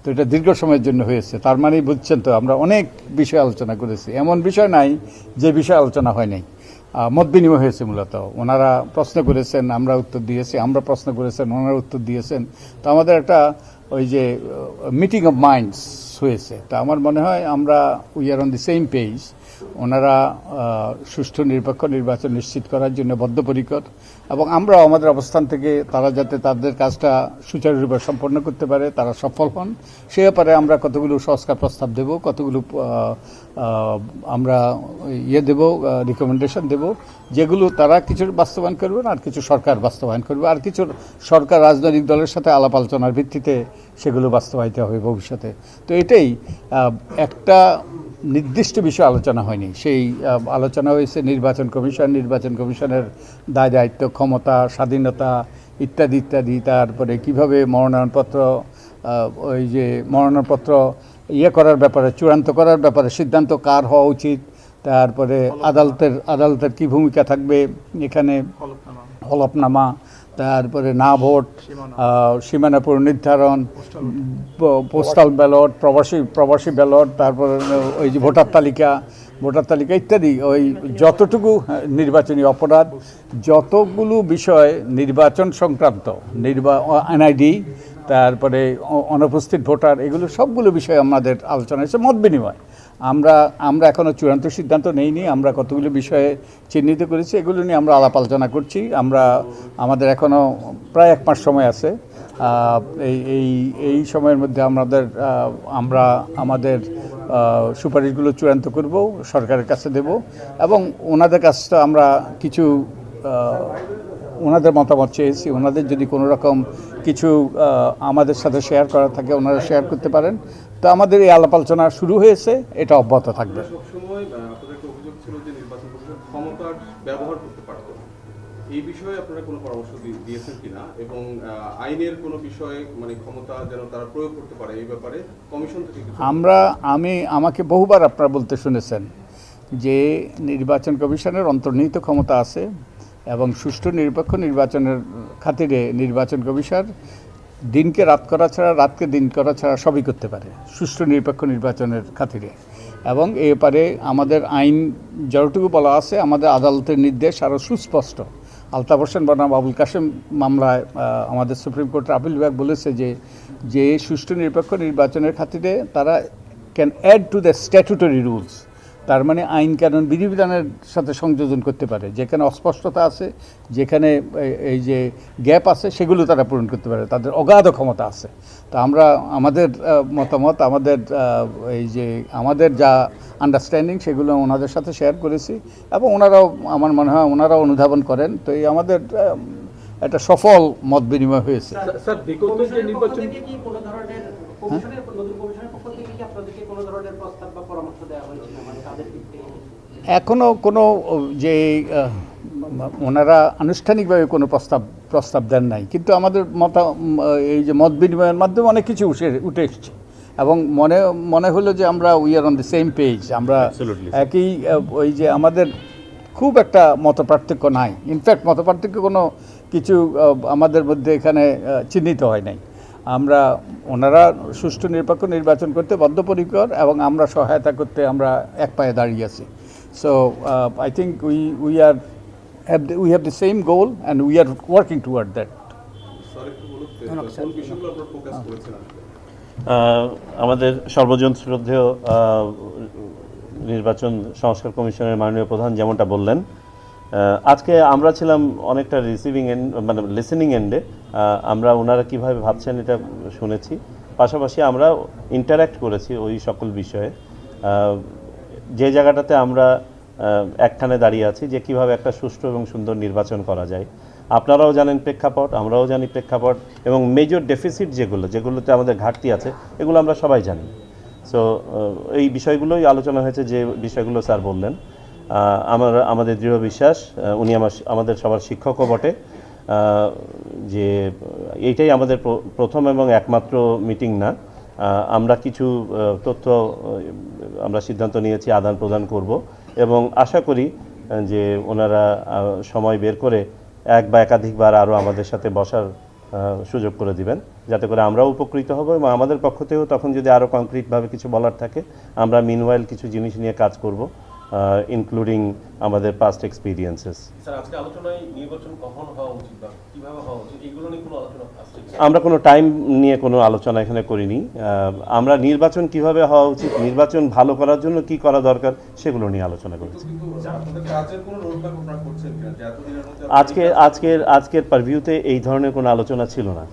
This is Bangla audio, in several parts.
তো এটা দীর্ঘ সময়ের জন্য হয়েছে। তার মানে বুঝছেন তো, আমরা অনেক বিষয় আলোচনা করেছি, এমন বিষয় নাই যে বিষয় আলোচনা হয় নাই। মত বিনিময় হয়েছে মূলত। ওনারা প্রশ্ন করেছেন, আমরা উত্তর দিয়েছি, আমরা প্রশ্ন করেছেন, ওনারা উত্তর দিয়েছেন। তো আমাদের একটা ওই যে মিটিং অফ মাইন্ডস হয়েছে। তা আমার মনে হয় আমরা we are on the same page. ওনারা সুষ্ঠু নিরপেক্ষ নির্বাচন নিশ্চিত করার জন্য বদ্ধপরিকর, এবং আমরাও আমাদের অবস্থান থেকে তারা যাতে তাদের কাজটা সুচারুরূপে সম্পন্ন করতে পারে, তারা সফল হন, সে ব্যাপারে আমরা কতগুলো সংস্কার প্রস্তাব দেব, কতগুলো আমরা দেব, রিকমেন্ডেশন দেব, যেগুলো তারা কিছু বাস্তবায়ন করবে আর কিছু সরকার বাস্তবায়ন করবে, আর কিছু সরকার রাজনৈতিক দলের সাথে আলাপ আলোচনার ভিত্তিতে সেগুলো বাস্তবায়িত হবে ভবিষ্যতে। তো এটাই একটা নির্দিষ্ট বিষয় আলোচনা হয়নি। সেই আলোচনা হয়েছে নির্বাচন কমিশনের দায় দায়িত্ব, ক্ষমতা, স্বাধীনতা ইত্যাদি ইত্যাদি। তারপরে কিভাবে মনোনয়নপত্র করার ব্যাপারে, চূড়ান্ত করার ব্যাপারে সিদ্ধান্ত কার হওয়া উচিত, তারপরে আদালতের কি ভূমিকা থাকবে এখানে, হলফনামা, তারপরে না ভোট, সীমানা পুনর্নির্ধারণ, পোস্টাল ব্যালট, প্রবাসী ব্যালট, তারপরে ওই যে ভোটার তালিকা ইত্যাদি, ওই যতটুকু নির্বাচনী অপরাধ, যতগুলো বিষয় নির্বাচন সংক্রান্ত, এনআইডি, তারপরে অনুপস্থিত ভোটার, এগুলো সবগুলো বিষয় আমাদের আলোচনা হয়েছে, মত বিনিময়। আমরা এখনও চূড়ান্ত সিদ্ধান্ত নেইনি। আমরা কতগুলো বিষয়ে চিহ্নিত করেছি, এগুলো নিয়ে আমরা আলাপ আলোচনা করছি। আমাদের এখনও প্রায় 1 মাস সময় আছে। এই সময়ের মধ্যে আমরা আমাদের সুপারিশগুলো চূড়ান্ত করব, সরকারের কাছে দেব, এবং ওনাদের কাছে আমরা কিছু ওনাদের মতামত চেয়েছি। ওনাদের যদি কোনো রকম কিছু আমাদের সাথে শেয়ার করা থাকে, ওনারা শেয়ার করতে পারেন। তো আমাদের এই আলাপ আলোচনা শুরু হয়েছে, এটা অব্যাহত থাকবে। সবসময় আপনাদের একটা অভিযোগ ছিল যে নির্বাচন কমিশন ক্ষমতার ব্যবহার করতে পারত। এই বিষয়ে আপনারা কোনো পরামর্শ দিয়েছেন কিনা, এবং আইনের কোনো বিষয়ে মানে ক্ষমতা যেন তারা প্রয়োগ করতে পারে, এই ব্যাপারে কমিশন থেকে আমাকে বহুবার আপনারা বলতে শুনেছেন যে নির্বাচন কমিশনের অন্তর্নিহিত ক্ষমতা আছে, এবং সুষ্ঠু নিরপেক্ষ নির্বাচনের খাতিরে নির্বাচন কমিশন দিনকে রাত করা ছাড়া, রাতকে দিন করা ছাড়া সবই করতে পারে সুষ্ঠু নিরপেক্ষ নির্বাচনের খাতিরে। এবং এ ব্যাপারে আমাদের আইন যতটুকু বলা আছে, আমাদের আদালতের নির্দেশ আরও সুস্পষ্ট। আলতাফ হোসেন বনাম আবুল কাশেম মামলায় আমাদের সুপ্রিম কোর্টের আপিল বিভাগ বলেছে যে সুষ্ঠু নিরপেক্ষ নির্বাচনের খাতিরে তারা can add to the statutory rules. তার মানে আইন কানুন বিধিবিধানের সাথে সংযোজন করতে পারে। যেখানে অস্পষ্টতা আছে, যেখানে এই যে গ্যাপ আছে, সেগুলো তারা পূরণ করতে পারে। তাদের অগাধ ক্ষমতা আছে। তা আমরা আমাদের মতামত, আমাদের যা আন্ডারস্ট্যান্ডিং, সেগুলো ওনাদের সাথে শেয়ার করেছি, এবং ওনারাও, আমার মনে হয় ওনারাও অনুধাবন করেন। তো এই আমাদের একটা সফল মত বিনিময় হয়েছে। এখনও কোনো ওনারা আনুষ্ঠানিকভাবে কোনো প্রস্তাব দেন নাই, কিন্তু আমাদের এই যে মত বিনিময়ের মাধ্যমে অনেক কিছু উঠে এসছে, এবং মনে হলো যে আমরা we are on the same page. আমরা একই, ওই যে আমাদের খুব একটা মতপার্থক্য নাই। ইনফ্যাক্ট মতপার্থক্য কোনো কিছু আমাদের মধ্যে এখানে চিহ্নিত হয় নাই। ওনারা সুষ্ঠু নিরপেক্ষ নির্বাচন করতে বদ্ধপরিকর, এবং আমরা সহায়তা করতে আমরা এক পায়ে দাঁড়িয়ে আছি। So I think we have the same goal and we are working toward that. আমাদের সর্বজন শ্রদ্ধেয় নির্বাচন সংস্কার কমিশনের মাননীয় প্রধান যেমনটা বললেন, আজকে আমরা ছিলাম অনেকটা মানে লিসেনিং এন্ডে। আমরা ওনারা কীভাবে ভাবছেন এটা শুনেছি, পাশাপাশি আমরা ইন্টারঅ্যাক্ট করেছি ওই সকল বিষয়ে। যে জায়গাটাতে আমরা একখানে দাঁড়িয়ে আছি যে কিভাবে একটা সুষ্ঠু এবং সুন্দর নির্বাচন করা যায়। আপনারাও জানেন প্রেক্ষাপট, আমরাও জানি প্রেক্ষাপট, এবং মেজর ডেফিসিট যেগুলোতে আমাদের ঘাটতি আছে, এগুলো আমরা সবাই জানি। সো এই বিষয়গুলোই আলোচনা হয়েছে, যে বিষয়গুলো স্যার বললেন। আমাদের দৃঢ় বিশ্বাস, উনি আমাদের সবার শিক্ষকও বটে, যে এইটাই আমাদের প্রথম এবং একমাত্র মিটিং না। আমরা কিছু তথ্য আমরা সিদ্ধান্ত নিয়েছি আদান প্রদান করব, এবং আশা করি যে ওনারা সময় বের করে এক বা একাধিকবার আরও আমাদের সাথে বসার সুযোগ করে দিবেন, যাতে করে আমরাও উপকৃত হব এবং আমাদের পক্ষ থেকেও তখন যদি আরও কংক্রিটভাবে কিছু বলার থাকে আমরা মিনওয়াইল কিছু জিনিস নিয়ে কাজ করব, ইনক্লুডিং আমাদের পাস্ট এক্সপিরিয়েন্সেস। স্যার, আজকে আলোচনায় নির্বাচন কখন হওয়া উচিত বা কিভাবে হওয়া উচিত এগুলো নিয়ে কোনো আলোচনা আসছে কি? আমরা কোনো টাইম নিয়ে কোনো আলোচনা এখানে করিনি। আমরা নির্বাচন কিভাবে হওয়া উচিত, নির্বাচন ভালো করার জন্য কি করা দরকার সেগুলো নিয়ে আলোচনা করেছি। কিন্তু আপনাদের কাজের কোনো রোডম্যাপ আপনারা করছেন কিনা যে এতদিনের মধ্যে আজকের পারভিউতে এই ধরনের কোনো আলোচনা ছিল না।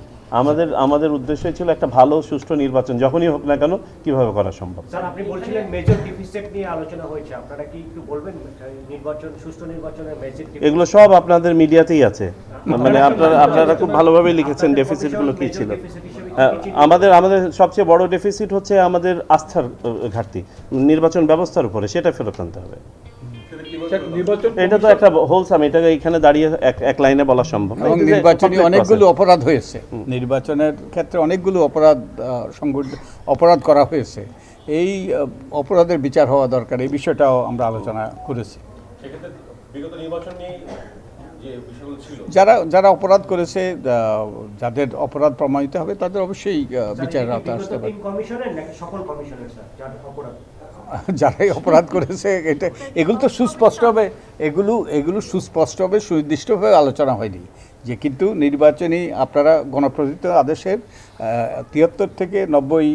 আমাদের উদ্দেশ্য ছিল একটা ভালো সুষ্ঠু নির্বাচন যখনই হোক না কেন কিভাবে করা সম্ভব। স্যার, আপনি বলছিলেন মেজর ডেফিসিট নিয়ে আলোচনা হয়েছে, আপনারা কি একটু বলবেন নির্বাচন সুষ্ঠু নির্বাচনের মেজর এগুলো সব আপনাদের মিডিয়াতেই আছে, মানে আপনারা খুব ভালোভাবে লিখেছেন ডেফিসিটগুলো কি ছিল। আমাদের সবচেয়ে বড় ডেফিসিট হচ্ছে আমাদের আস্থার ঘাটতি নির্বাচন ব্যবস্থার উপরে, সেটা ফেরত আনতে হবে। এটা তো একটা হোলসাম, এটা এখানে দাঁড়িয়ে এক লাইনে বলা সম্ভব না। এবং নির্বাচনী অনেকগুলো অপরাধ হয়েছে, নির্বাচনের ক্ষেত্রে অনেকগুলো অপরাধ করা হয়েছে। এই অপরাধের বিচার হওয়া দরকার, এই বিষয়টাও আমরা আলোচনা করেছি। সেক্ষেত্রে বিগত নির্বাচন নিয়ে যে বিষয়গুলো ছিল, যারা অপরাধ করেছে, যাদের অপরাধ প্রমাণিত হবে তাদের অবশ্যই বিচারের আওতায় আসতে পারে। কমিশনের নাকি সকল কমিশনের স্যার যার অপরাধ? যারাই অপরাধ করেছে এগুলো তো এগুলো সুস্পষ্টভাবে সুনির্দিষ্টভাবে আলোচনা হয়নি, যে কিন্তু নির্বাচনী আপনারা গণপ্রজাতন্ত্র আদেশের 73 থেকে 90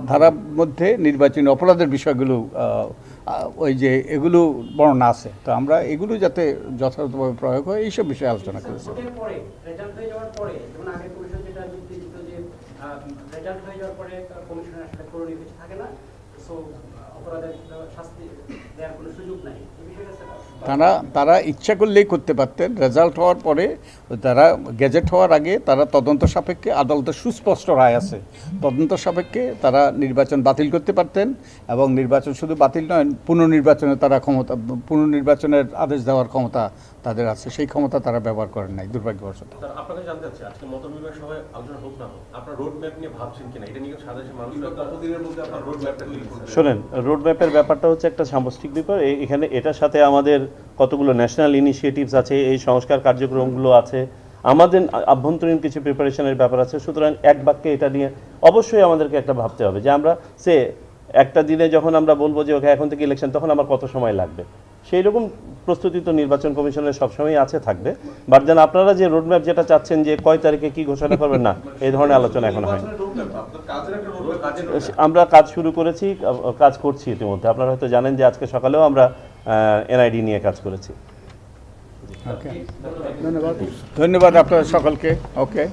ধারার মধ্যে নির্বাচনী অপরাধের বিষয়গুলো ওই যে এগুলো বর্ণনা আছে। তো আমরা এগুলো যাতে যথাযথভাবে প্রয়োগ হয় এইসব বিষয়ে আলোচনা করেছি। ভোটের পরে রেজাল্ট হয়ে যাওয়ার পরে, যেমন আগের কমিশন যেটা যুক্তি দিত যে রেজাল্ট হয়ে যাওয়ার পরে কমিশনের আসলে করণীয় কিছু থাকে না, সো অপরাধের শাস্তি দেওয়ার কোনো সুযোগ নাই, এই বিষয়টা স্যার তারা ইচ্ছা করলেই করতে পারতেন। রেজাল্ট হওয়ার পরে তারা গেজেট হওয়ার আগে তারা তদন্ত সাপেক্ষে, আদালতের সুস্পষ্ট রায় আছে, তদন্ত সাপেক্ষে তারা নির্বাচন বাতিল করতে পারতেন। এবং নির্বাচন শুধু বাতিল নয়, পুনর্নির্বাচনের আদেশ দেওয়ার ক্ষমতা তাদের আছে, সেই ক্ষমতা তারা ব্যবহার করেন নাই দুর্ভাগ্যবশত। স্যার, আপনাকে জানতে চাচ্ছি আজকে মতবিনিময় সভায় আলোচনা হোক না হোক, আপনার রোড ম্যাপ নিয়ে ভাবছেন কিনা, এটা নিয়ে সাধারণ মানুষ কতদিনের মধ্যে আপনার রোড ম্যাপটা তৈরি করবেন? শোনেন, রোড ম্যাপের ব্যাপারটা হচ্ছে একটা সামষ্টিক ব্যাপার। এখানে এটার সাথে আমাদের কতগুলো ন্যাশনাল ইনিশিয়েটিভস আছে, এই সংস্কার কার্যক্রমগুলো আছে, আমাদের আভ্যন্তরীণ কিছু প্রিপারেশনের ব্যাপার আছে। সুতরাং এক বাক্যে এটা নিয়ে অবশ্যই আমাদেরকে একটা ভাবতে হবে যে আমরা একটা দিনে যখন আমরা বলবো যে ওকে এখন থেকে ইলেকশন, তখন আমার কত সময় লাগবে, সেই রকম প্রস্তুতি তো নির্বাচন কমিশনের সবসময় আছে, থাকবে। বাট যেন আপনারা যে রোডম্যাপ যেটা চাচ্ছেন যে কয় তারিখে কি ঘোষণা করবেন, না এই ধরনের আলোচনা এখন হয়নি। আমরা কাজ শুরু করেছি, কাজ করছি ইতিমধ্যে। আপনারা হয়তো জানেন যে আজকে সকালেও আমরা এনআইডি নিয়ে কাজ করেছি। ধন্যবাদ আপনাদের সকলকে। ওকে।